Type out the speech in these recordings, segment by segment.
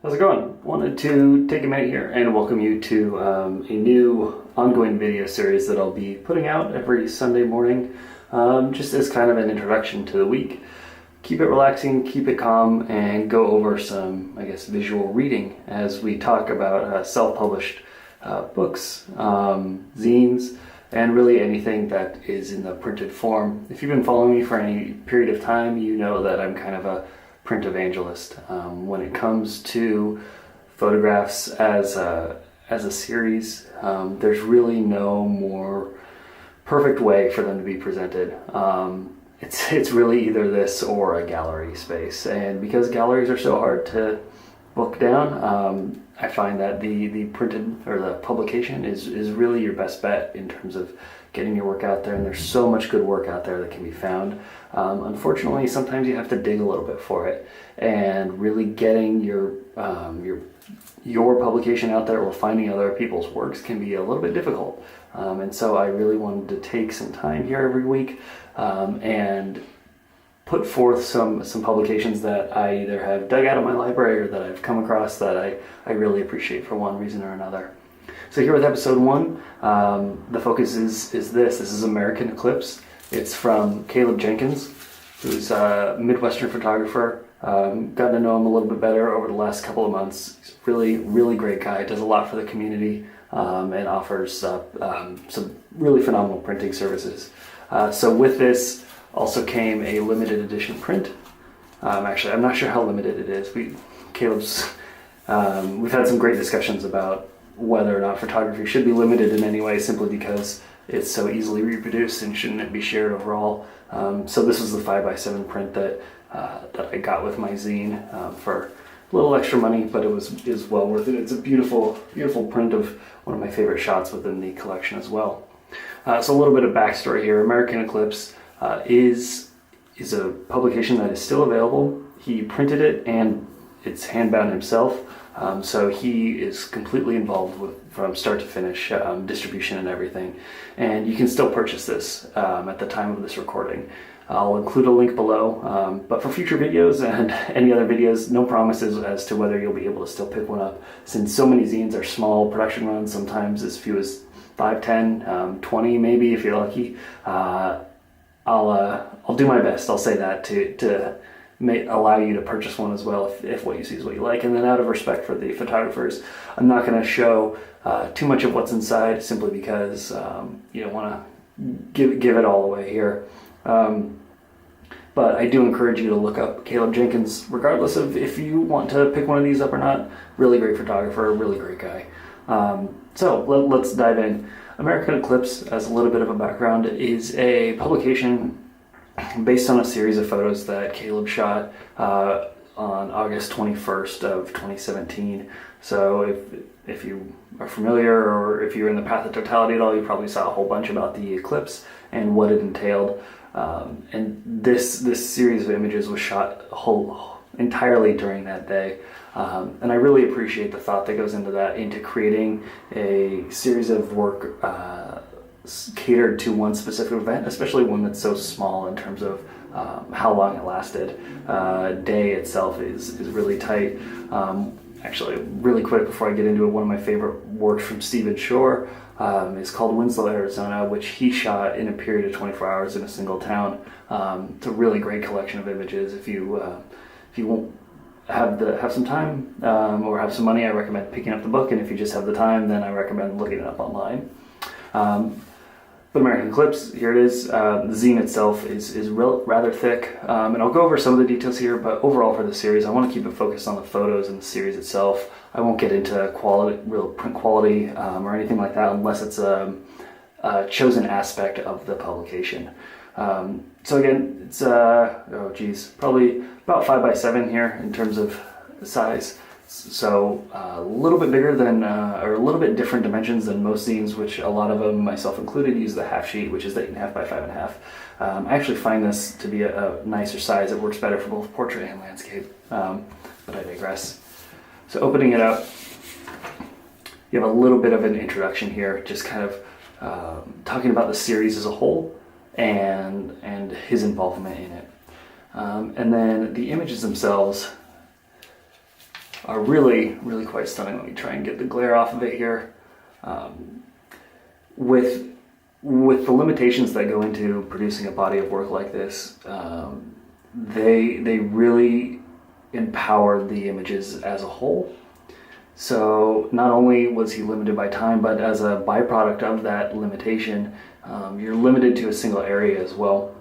How's it going? Wanted to take a minute here and welcome you to a new ongoing video series that I'll be putting out every Sunday morning, just as kind of an introduction to the week. Keep it relaxing, keep it calm, and go over some, visual reading as we talk about self-published books, zines, and really anything that is in the printed form. If you've been following me for any period of time, you know that I'm kind of a print evangelist. When it comes to photographs as a series, there's really no more perfect way for them to be presented. It's really either this or a gallery space, and because galleries are so hard to book down, I find that the printed or the publication is really your best bet in terms of getting your work out there, and there's so much good work out there that can be found. Unfortunately, sometimes you have to dig a little bit for it, and really getting your publication out there or finding other people's works can be a little bit difficult. And so I really wanted to take some time here every week and put forth some publications that I either have dug out of my library or that I've come across that I really appreciate for one reason or another. So here with episode 1, the focus is this. This is American Eclipse. It's from Caleb Jenkins, who's a Midwestern photographer. Gotten to know him a little bit better over the last couple of months. He's a really, really great guy. Does a lot for the community and offers some really phenomenal printing services. So with this also came a limited edition print. Actually, I'm not sure how limited it is. We've had some great discussions about whether or not photography should be limited in any way, simply because it's so easily reproduced and shouldn't it be shared overall. So this was the 5x7 print that I got with my zine for a little extra money, but it is well worth it. It's a beautiful, beautiful print of one of my favorite shots within the collection as well. So a little bit of backstory here. American Eclipse is a publication that is still available. He printed it and it's handbound himself. So he is completely involved from start to finish, distribution and everything. And you can still purchase this at the time of this recording. I'll include a link below, but for future videos and any other videos, no promises as to whether you'll be able to still pick one up. Since so many zines are small production runs, sometimes as few as 5, 10, 20 maybe if you're lucky, I'll do my best, I'll say that, to allow you to purchase one as well if what you see is what you like. And then out of respect for the photographers, I'm not going to show too much of what's inside, simply because you don't want to give it all away here. But I do encourage you to look up Caleb Jenkins, regardless of if you want to pick one of these up or not. Really great photographer, really great guy. So let's dive in. American Eclipse, as a little bit of a background, is a publication based on a series of photos that Caleb shot on August 21st of 2017. So if you are familiar, or if you're in the path of totality at all, you probably saw a whole bunch about the eclipse and what it entailed. And this series of images was shot entirely during that day. And I really appreciate the thought that goes into creating a series of work catered to one specific event, especially one that's so small in terms of how long it lasted. Day itself is really tight. Actually, really quick before I get into it, one of my favorite works from Stephen Shore is called Winslow, Arizona, which he shot in a period of 24 hours in a single town. It's a really great collection of images. If you won't have some time or have some money, I recommend picking up the book, and if you just have the time, then I recommend looking it up online. But American Eclipse, here it is. The zine itself is rather thick, and I'll go over some of the details here, but overall for the series, I want to keep it focused on the photos and the series itself. I won't get into real print quality or anything like that unless it's a chosen aspect of the publication. So again, it's probably about 5x7 here in terms of size. So a little bit bigger than, or a little bit different dimensions than most zines, which a lot of them, myself included, use the half sheet, which is 8.5 by 5.5. I actually find this to be a nicer size. It works better for both portrait and landscape, but I digress. So opening it up, you have a little bit of an introduction here, just kind of talking about the series as a whole and his involvement in it. And then the images themselves are really, really quite stunning. Let me try and get the glare off of it here. With the limitations that go into producing a body of work like this, they really empowered the images as a whole. So not only was he limited by time, but as a byproduct of that limitation, you're limited to a single area as well.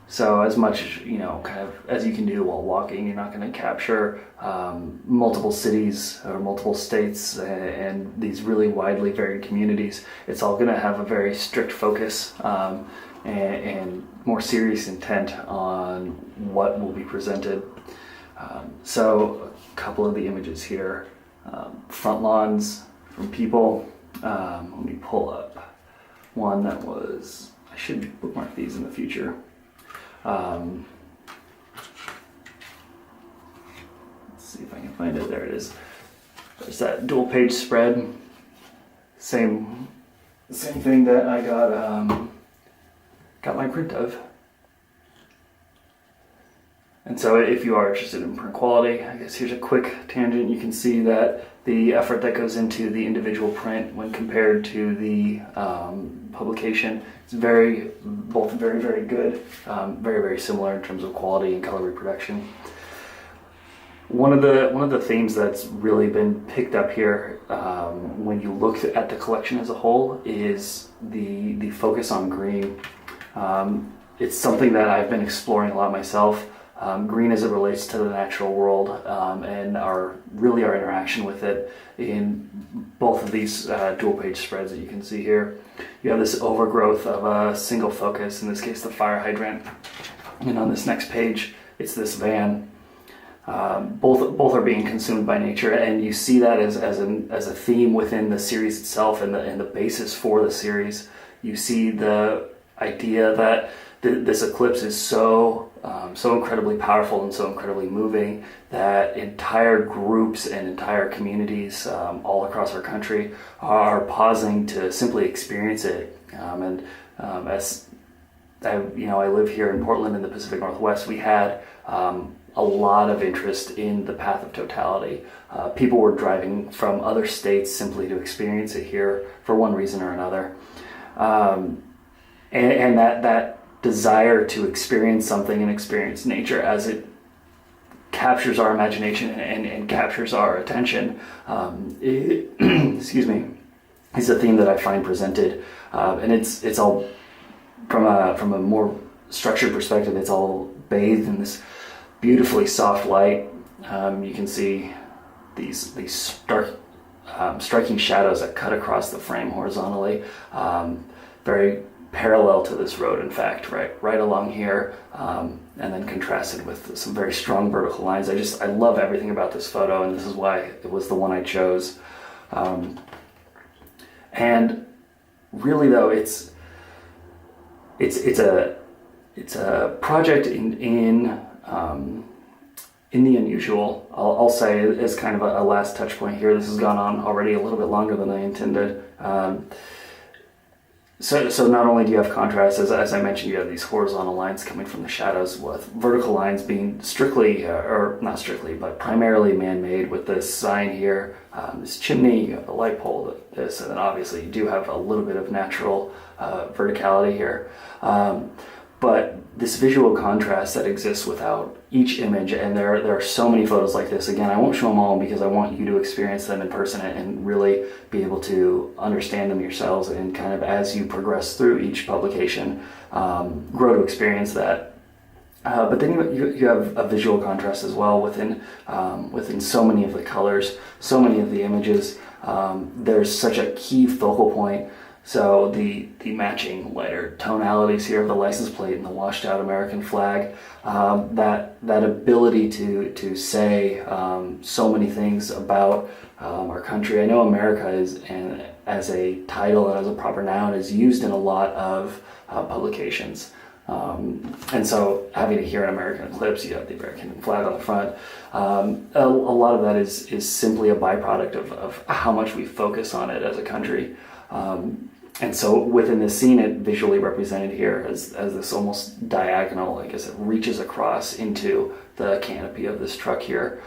So as much, kind of as you can do while walking, you're not going to capture multiple cities or multiple states and these really widely varied communities. It's all going to have a very strict focus and more serious intent on what will be presented. So a couple of the images here, front lawns from people. Let me pull up one that was, I should bookmark these in the future. Let's see if I can find it. There it is. There's that dual page spread. Same thing that I got my print of. And so if you are interested in print quality, I guess here's a quick tangent. You can see that the effort that goes into the individual print when compared to the publication, it's both very, very good, very, very similar in terms of quality and color reproduction. One of the themes that's really been picked up here when you look at the collection as a whole is the focus on green. It's something that I've been exploring a lot myself. Green as it relates to the natural world and our interaction with it in both of these dual page spreads that you can see here. You have this overgrowth of a single focus, in this case the fire hydrant, and on this next page it's this van. Both are being consumed by nature, and you see that as a theme within the series itself and the basis for the series. You see the idea that this eclipse is so incredibly powerful and so incredibly moving that entire groups and entire communities all across our country are pausing to simply experience it. As I live here in Portland in the Pacific Northwest, we had a lot of interest in the path of totality. People were driving from other states simply to experience it here for one reason or another. And that desire to experience something and experience nature as it captures our imagination and captures our attention, excuse me, is a theme that I find presented, and it's all from a more structured perspective. It's all bathed in this beautifully soft light. You can see these striking shadows that cut across the frame horizontally, very parallel to this road, in fact, right along here, and then contrasted with some very strong vertical lines. I love everything about this photo, and this is why it was the one I chose. And really, though, it's a project in the unusual. I'll say as kind of a last touch point here. This has gone on already a little bit longer than I intended. So not only do you have contrast, as I mentioned, you have these horizontal lines coming from the shadows, with vertical lines being strictly, or not strictly, but primarily man-made, with this sign here, this chimney, you have the light pole, this, and then obviously you do have a little bit of natural verticality here. But this visual contrast that exists without each image, and there are so many photos like this. Again, I won't show them all because I want you to experience them in person and really be able to understand them yourselves, and kind of as you progress through each publication, grow to experience that. But then you have a visual contrast as well within so many of the colors, so many of the images. There's such a key focal point. So the matching lighter tonalities here of the license plate and the washed out American flag, that ability to say so many things about our country. I know America is, and as a title and as a proper noun, is used in a lot of publications. And so having it here in American Eclipse, you have the American flag on the front. A lot of that is simply a byproduct of how much we focus on it as a country. And so within this scene, it visually represented here as this almost diagonal, I guess it reaches across into the canopy of this truck here.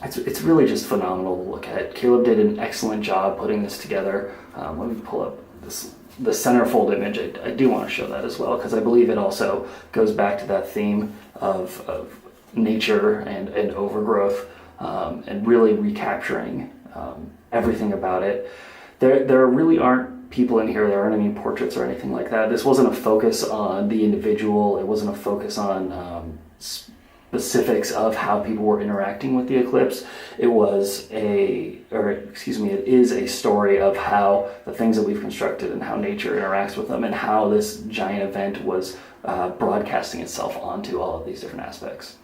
it's really just phenomenal to look at. Caleb did an excellent job putting this together. Let me pull up the centerfold image. I do want to show that as well, because I believe it also goes back to that theme of nature and overgrowth, and really recapturing everything about it. There really aren't people in here, there aren't any portraits or anything like that. This wasn't a focus on the individual, it wasn't a focus on specifics of how people were interacting with the eclipse. It is a story of how the things that we've constructed and how nature interacts with them, and how this giant event was broadcasting itself onto all of these different aspects.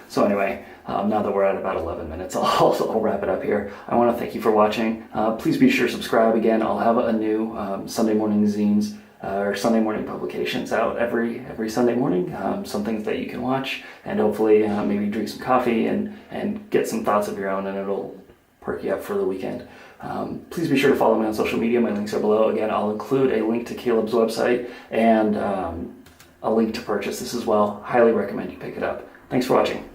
So anyway, now that we're at about 11 minutes, I'll wrap it up here. I want to thank you for watching. Please be sure to subscribe. Again, I'll have a new Sunday morning zines or Sunday morning publications out every Sunday morning. Some things that you can watch, and hopefully maybe drink some coffee and get some thoughts of your own, and it'll perk you up for the weekend. Please be sure to follow me on social media. My links are below. Again, I'll include a link to Caleb's website and a link to purchase this as well. Highly recommend you pick it up. Thanks for watching.